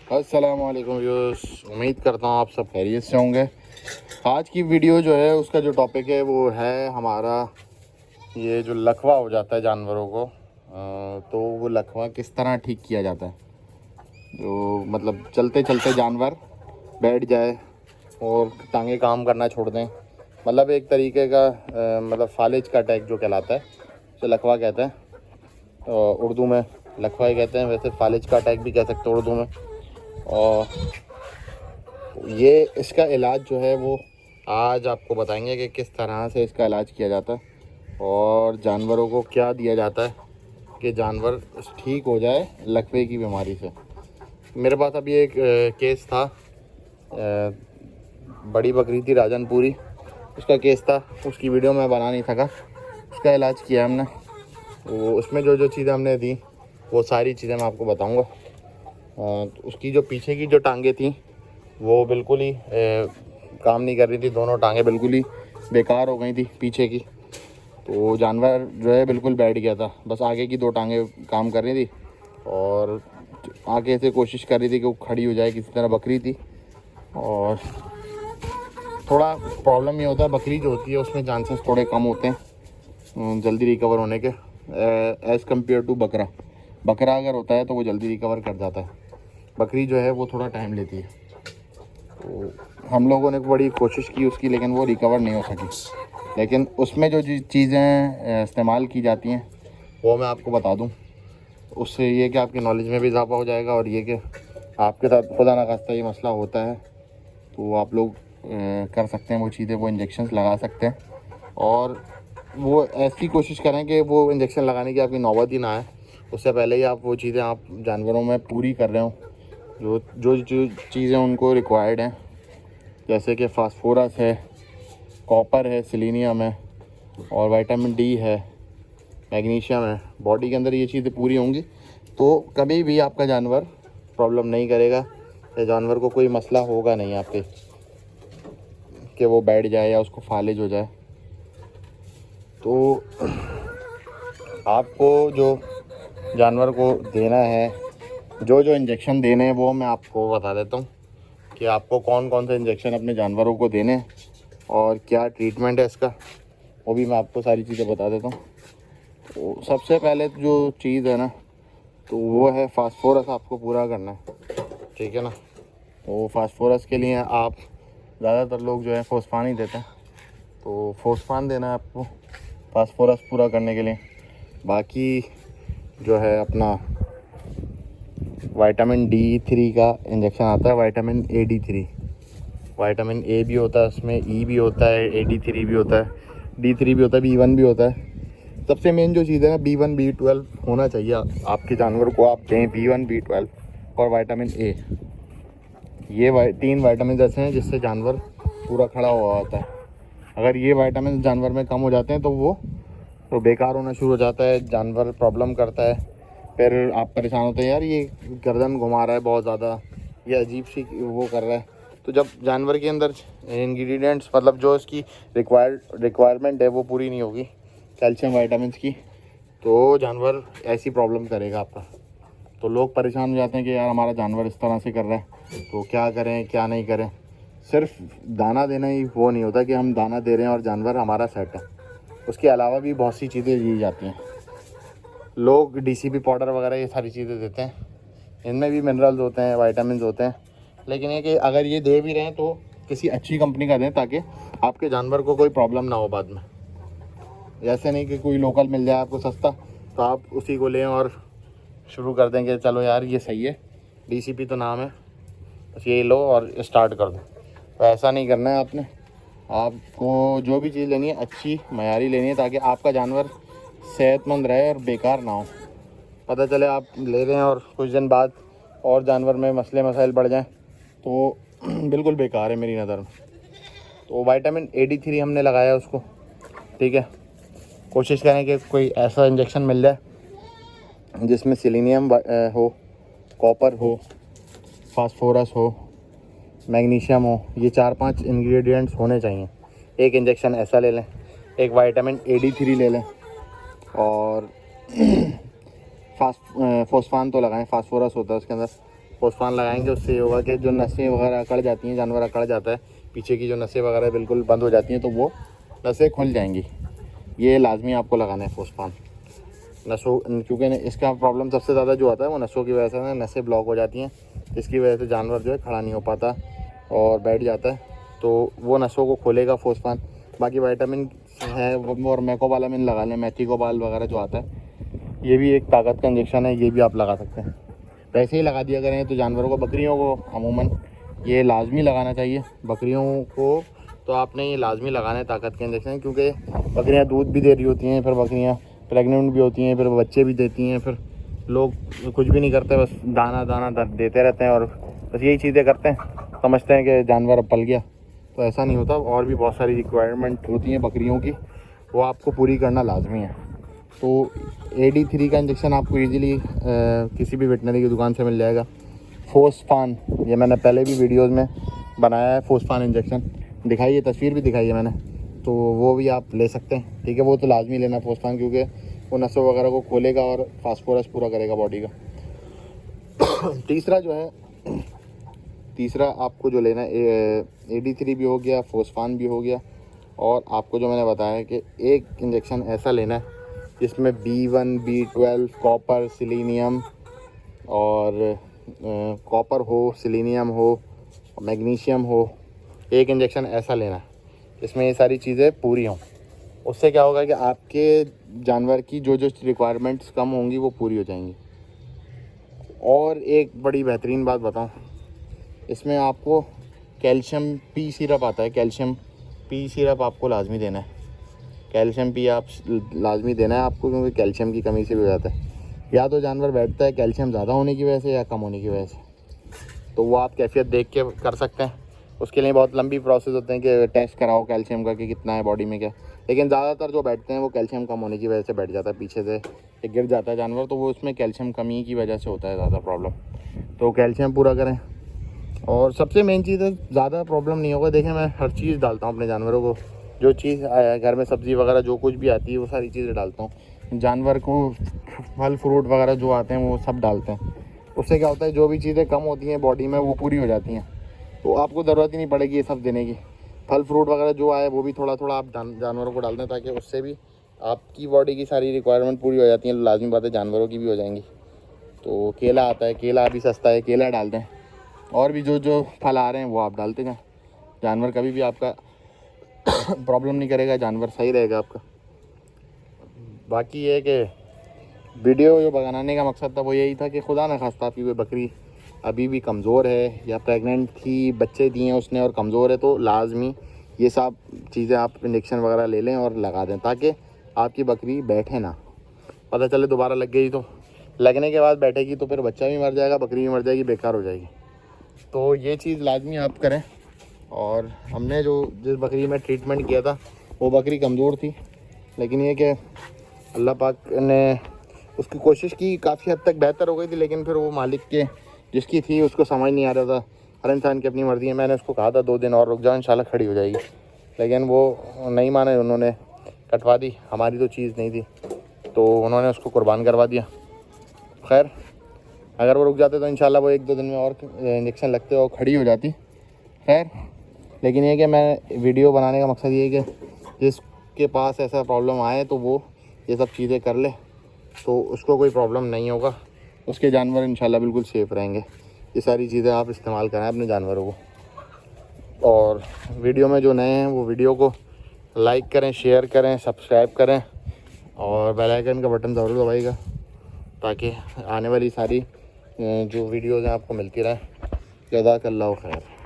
अस्सलाम वालेकुम व्यूअर्स, उम्मीद करता हूँ आप सब खैरियत से होंगे। आज की वीडियो जो है उसका जो टॉपिक है वो है हमारा ये जो लकवा हो जाता है जानवरों को, तो वो लकवा किस तरह ठीक किया जाता है। जो मतलब चलते चलते जानवर बैठ जाए और टांगे काम करना छोड़ दें, मतलब एक तरीके का मतलब फालिज का अटैक जो कहलाता है उसे लकवा कहते हैं। उर्दू में लकवा ही कहते हैं, वैसे फालिज का अटैक भी कह सकते हैं उर्दू में। और ये इसका इलाज जो है वो आज आपको बताएंगे कि किस तरह से इसका इलाज किया जाता है और जानवरों को क्या दिया जाता है कि जानवर ठीक हो जाए लकवे की बीमारी से। मेरे पास अभी एक केस था, बड़ी बकरी थी राजनपुरी, उसका केस था। उसकी वीडियो मैं बना नहीं सका, उसका इलाज किया हमने। वो उसमें जो जो चीज़ें हमने दी वो सारी चीज़ें मैं आपको बताऊंगा। तो उसकी जो पीछे की जो टांगें थी वो बिल्कुल ही काम नहीं कर रही थी, दोनों टांगें बिल्कुल ही बेकार हो गई थी पीछे की। तो जानवर जो है बिल्कुल बैठ गया था, बस आगे की दो टांगें काम कर रही थी और आगे से कोशिश कर रही थी कि वो खड़ी हो जाए किसी तरह। बकरी थी और थोड़ा प्रॉब्लम ये होता है, बकरी जो होती है उसमें चांसेस थोड़े कम होते हैं जल्दी रिकवर होने के एज़ कम्पेयर टू बकरा। बकरा अगर होता है तो वो जल्दी रिकवर कर जाता है, बकरी जो है वो थोड़ा टाइम लेती है। तो हम लोगों ने बड़ी कोशिश की उसकी, लेकिन वो रिकवर नहीं हो सकी। लेकिन उसमें जो चीज़ें इस्तेमाल की जाती हैं वो मैं आपको बता दूं, उससे ये कि आपकी नॉलेज में भी इजाफा हो जाएगा और ये कि आपके साथ खुदा ना खास्ता ये मसला होता है तो आप लोग कर सकते हैं वो चीज़ें, वो इंजेक्शंस लगा सकते हैं। और वो ऐसी कोशिश करें कि वो इंजेक्शन लगाने की आपकी नौबत ही ना आए, उससे पहले ही आप वो चीज़ें आप जानवरों में पूरी कर रहे हो जो जो जो चीज़ें उनको रिक्वायर्ड हैं, जैसे कि फास्फोरस है, कॉपर है, सेलेनियम है और विटामिन डी है, मैग्नीशियम है। बॉडी के अंदर ये चीज़ें पूरी होंगी तो कभी भी आपका जानवर प्रॉब्लम नहीं करेगा या जानवर को कोई मसला होगा नहीं आपके कि वो बैठ जाए या उसको फालिज हो जाए। तो आपको जो जानवर को देना है, जो जो इंजेक्शन देने हैं वो मैं आपको बता देता हूँ कि आपको कौन कौन से इंजेक्शन अपने जानवरों को देने हैं और क्या ट्रीटमेंट है इसका, वो भी मैं आपको सारी चीज़ें बता देता हूँ। तो सबसे पहले जो चीज़ है ना, तो वो है फास्फोरस आपको पूरा करना है, ठीक है ना। तो फास्फोरस के लिए आप ज़्यादातर लोग जो है फोस्फान ही देते हैं, तो फोस्फान देना है आपको फास्फोरस पूरा करने के लिए। बाकी जो है अपना विटामिन D3 का इंजेक्शन आता है, विटामिन AD3। विटामिन ए भी होता है उसमें, ई भी होता है, AD3 भी होता है, D3 भी होता है, B1 भी होता है। सबसे मेन जो चीज़ है ना, B1 B12 होना चाहिए आपके जानवर को। आप दें B1 B12 और विटामिन ए। ये तीन विटामिन ऐसे हैं जिससे जानवर पूरा खड़ा हुआ होता है। अगर ये विटामिन जानवर में कम हो जाते हैं तो वो तो बेकार होना शुरू हो जाता है, जानवर प्रॉब्लम करता है। फिर आप परेशान होते हैं, यार ये गर्दन घुमा रहा है बहुत ज़्यादा, ये अजीब सी वो कर रहा है। तो जब जानवर के अंदर इंग्रेडिएंट्स मतलब जो इसकी रिक्वायरमेंट है वो पूरी नहीं होगी कैल्शियम विटामिन की, तो जानवर ऐसी प्रॉब्लम करेगा आपका। तो लोग परेशान हो जाते हैं कि यार हमारा जानवर इस तरह से कर रहा है तो क्या करें क्या नहीं करें। सिर्फ दाना देना ही वो नहीं होता कि हम दाना दे रहे हैं और जानवर हमारा सेट है, उसके अलावा भी बहुत सी चीज़ें दी जाती हैं। लोग DCP पाउडर वगैरह ये सारी चीज़ें देते हैं, इनमें भी मिनरल्स होते हैं, विटामिन होते हैं। लेकिन ये कि अगर ये दे भी रहे हैं तो किसी अच्छी कंपनी का दें ताकि आपके जानवर को कोई प्रॉब्लम ना हो बाद में। ऐसे नहीं कि कोई लोकल मिल जाए आपको सस्ता तो आप उसी को लें और शुरू कर देंगे, चलो यार ये सही है, DCP तो नाम है, बस ये लो और स्टार्ट कर दो। तो ऐसा नहीं करना है आपने। आपको जो भी चीज़ लेनी है अच्छी मयारी लेनी है ताकि आपका जानवर सेहतमंद रहे और बेकार ना हो। पता चले आप ले रहे हैं और कुछ दिन बाद और जानवर में मसले मसाइल बढ़ जाएं तो बिल्कुल बेकार है मेरी नज़र में। तो विटामिन AD3 हमने लगाया उसको, ठीक है। कोशिश करें कि कोई ऐसा इंजेक्शन मिल जाए जिसमें सेलेनियम हो, कॉपर हो, फास्फोरस हो, मैग्नीशियम हो, ये 4-5 इंग्रेडिएंट्स होने चाहिए। एक इंजेक्शन ऐसा ले लें, एक विटामिन AD3 ले लें और फोस्फान तो लगाएं, फास्फोरस होता है उसके अंदर, फोस्फान लगाएंगे, उससे ये होगा कि जो नसें वगैरह अकड़ जाती हैं, जानवर अकड़ जाता है, पीछे की जो नसें वगैरह बिल्कुल बंद हो जाती हैं, तो वो नसें खुल जाएंगी। ये लाजमी आपको लगाना है फोस्फान नसों, क्योंकि इसका प्रॉब्लम सबसे ज़्यादा जो आता है वो नसों की वजह से ना, नसें ब्लॉक हो जाती हैं, इसकी वजह से जानवर जो है खड़ा नहीं हो पाता और बैठ जाता है, तो वो नसों को खोलेगा फोस्फान। बाकी विटामिन है और मैकोबालामिन लगा लें, मैथिकोबाल वगैरह जो आता है, ये भी एक ताकत का इंजेक्शन है, ये भी आप लगा सकते हैं। वैसे ही लगा दिया करें तो जानवरों को, बकरियों को अमूमन ये लाजमी लगाना चाहिए। बकरियों को तो आपने ये लाजमी लगाना है ताकत के इंजेक्शन, क्योंकि बकरियां दूध भी दे रही होती हैं, फिर बकरियां प्रेग्नेंट भी होती हैं, फिर बच्चे भी देती हैं, फिर लोग कुछ भी नहीं करते, बस दाना दाना देते रहते हैं और बस यही चीज़ें करते हैं, समझते हैं कि जानवर अब पल गया। तो ऐसा नहीं होता, और भी बहुत सारी रिक्वायरमेंट होती हैं बकरियों की, वो आपको पूरी करना लाजमी है। तो AD3 का इंजेक्शन आपको ईज़िली किसी भी वेटनरी की दुकान से मिल जाएगा। फोस्फान, ये मैंने पहले भी वीडियोस में बनाया है, फोस्फान इंजेक्शन दिखाई है, तस्वीर भी दिखाई है मैंने, तो वो भी आप ले सकते हैं। ठीक है, वो तो लाजमी लेना फोस्फान, क्योंकि वो नसों वगैरह को खोलेगा और फास्फोरस पूरा करेगा बॉडी का। तीसरा जो है, तीसरा आपको जो लेना है, AD3 भी हो गया, फोस्फान भी हो गया, और आपको जो मैंने बताया कि एक इंजेक्शन ऐसा लेना है जिसमें B1, B12, कॉपर, सिलीनियम और कॉपर हो, सिलीनियम हो, मैग्नीशियम हो, एक इंजेक्शन ऐसा लेना है जिसमें ये सारी चीज़ें पूरी हों। उससे क्या होगा कि आपके जानवर की जो जो रिक्वायरमेंट्स कम होंगी वो पूरी हो जाएंगी। और एक बड़ी बेहतरीन बात बताऊं, इसमें आपको कैल्शियम P सिरप आता है, कैल्शियम P सिरप आपको लाजमी देना है। कैल्शियम P आप लाजमी देना है आपको, क्योंकि कैल्शियम की कमी से भी हो जाता है, या तो जानवर बैठता है कैल्शियम ज़्यादा होने की वजह से या कम होने की वजह से, तो वो आप कैफियत देख के कर सकते हैं। उसके लिए बहुत लंबी प्रोसेस होते हैं कि टेस्ट कराओ कैल्शियम का कि कितना है बॉडी में क्या, लेकिन ज़्यादातर जो बैठते हैं वो कैल्शियम कम होने की वजह से बैठ जाता है, पीछे से एक गिर जाता है जानवर, तो वो उसमें कैल्शियम कमी की वजह से होता है ज़्यादा प्रॉब्लम। तो कैल्शियम पूरा करें, और सबसे मेन चीज़ है ज़्यादा प्रॉब्लम नहीं होगा। देखें, मैं हर चीज़ डालता हूँ अपने जानवरों को, जो चीज़ घर में सब्ज़ी वगैरह जो कुछ भी आती है वो सारी चीज़ें डालता हूँ। जानवर को फल फ्रूट वगैरह जो आते हैं वो सब डालते हैं। उससे क्या होता है, जो भी चीज़ें कम होती हैं बॉडी में वो पूरी हो जाती हैं, तो आपको ज़रूरत ही नहीं पड़ेगी ये सब देने की। फल फ्रूट वगैरह जो आए वो भी थोड़ा थोड़ा आप जानवरों को डाल दें, ताकि उससे भी आपकी बॉडी की सारी रिक्वायरमेंट पूरी हो जाती हैं। लाजमी बात है जानवरों की भी हो जाएंगी। तो केला आता है, केला अभी सस्ता है, केला डाल दें, और भी जो जो फल आ रहे हैं वो आप डालते जाएँ। जानवर कभी भी आपका प्रॉब्लम नहीं करेगा, जानवर सही रहेगा आपका। बाकी ये है कि वीडियो जो बनाने का मकसद था वो यही था कि खुदा न खास्ता आपकी कोई बकरी अभी भी कमज़ोर है या प्रेग्नेंट थी, बच्चे दिए हैं उसने और कमज़ोर है, तो लाजमी ये सब चीज़ें आप इंजेक्शन वगैरह ले लें और लगा दें, ताकि आपकी बकरी बैठे ना। पता चले दोबारा लग गई तो लगने के बाद बैठेगी तो फिर बच्चा भी मर जाएगा, बकरी भी मर जाएगी, बेकार हो जाएगी। तो ये चीज़ लाजमी आप करें। और हमने जो जिस बकरी में ट्रीटमेंट किया था वो बकरी कमज़ोर थी, लेकिन ये कि अल्लाह पाक ने उसकी कोशिश की, काफ़ी हद तक बेहतर हो गई थी, लेकिन फिर वो मालिक के जिसकी थी उसको समझ नहीं आ रहा था। हर इंसान की अपनी मर्ज़ी है। मैंने उसको कहा था 2 दिन और रुक जाओ, इंशाल्लाह खड़ी हो जाएगी, लेकिन वो नहीं माने, उन्होंने कटवा दी। हमारी तो चीज़ नहीं थी, तो उन्होंने उसको कुर्बान करवा दिया। खैर, अगर वो रुक जाते तो इंशाल्लाह वो 1-2 दिन में और इंजेक्शन लगते और खड़ी हो जाती। खैर, लेकिन ये कि मैं वीडियो बनाने का मकसद ये है कि जिसके पास ऐसा प्रॉब्लम आए तो वो ये सब चीज़ें कर ले, तो उसको कोई प्रॉब्लम नहीं होगा, उसके जानवर इंशाल्लाह बिल्कुल सेफ़ रहेंगे। ये सारी चीज़ें आप इस्तेमाल करें अपने जानवरों को। और वीडियो में जो नए हैं वो वीडियो को लाइक करें, शेयर करें, सब्सक्राइब करें, और बेल आइकन का बटन ज़रूर दबाइएगा, ताकि आने वाली सारी जो वीडियोज़ हैं आपको मिलती रहें। जज़ाकल्लाहु खैर।